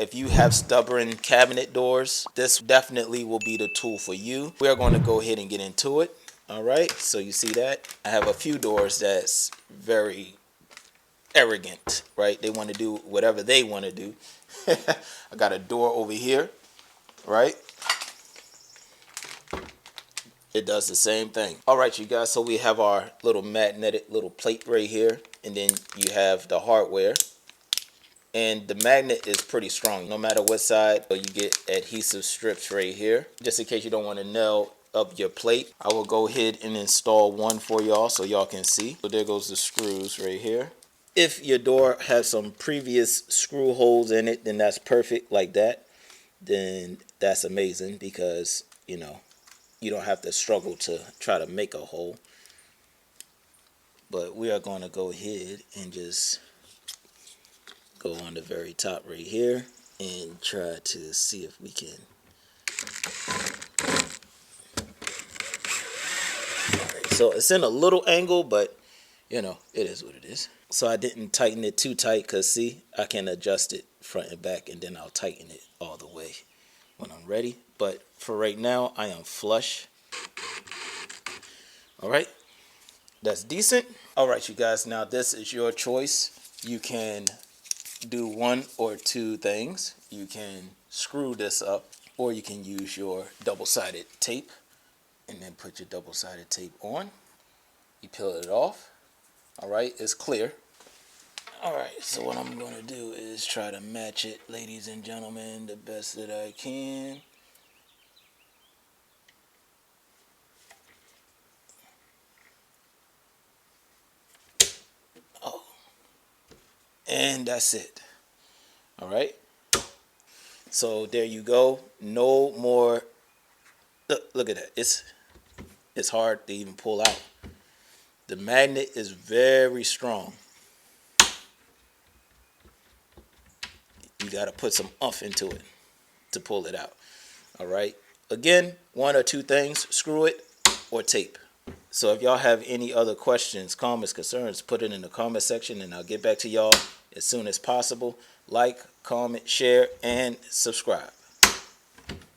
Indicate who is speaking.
Speaker 1: If you have stubborn cabinet doors, this definitely will be the tool for you. We are going to go ahead and get into it. All right, so you see that I have a few doors that's very arrogant, right? They want to do whatever they want to do. I got a door over here, right? It does the same thing. All right, you guys, so we have our little magnetic little plate right here, and then you have the hardware. And the magnet is pretty strong. No matter what side, you get adhesive strips right here. Just in case you don't want to nail up your plate, I will go ahead and install one for y'all so y'all can see. So there goes the screws right here. If your door has some previous screw holes in it, then that's perfect like that. Then that's amazing because, you know, you don't have to struggle to try to make a hole. But we are going to go ahead and just go on the very top right here and try to see if we can. Alright, so it's in a little angle, but you know, it is what it is. So I didn't tighten it too tight because see, I can adjust it front and back and then I'll tighten it all the way when I'm ready. But for right now, I am flush. Alright, that's decent. Alright, you guys, now this is your choice. You can do one or two things. You can screw this up, or you can use your double-sided tape and then put your double-sided tape on. You peel it off. All right, it's clear. All right, so what I'm going to do is try to match it, ladies and gentlemen, the best that I can. Oh, and that's it. All right, so there you go. No more. Look at that. It's hard to even pull out. The magnet is very strong. You got to put some oomph into it to pull it out. All right. Again, one or two things: screw it or tape. So if y'all have any other questions, comments, concerns, put it in the comment section and I'll get back to y'all as soon as possible. Like, comment, share, and subscribe.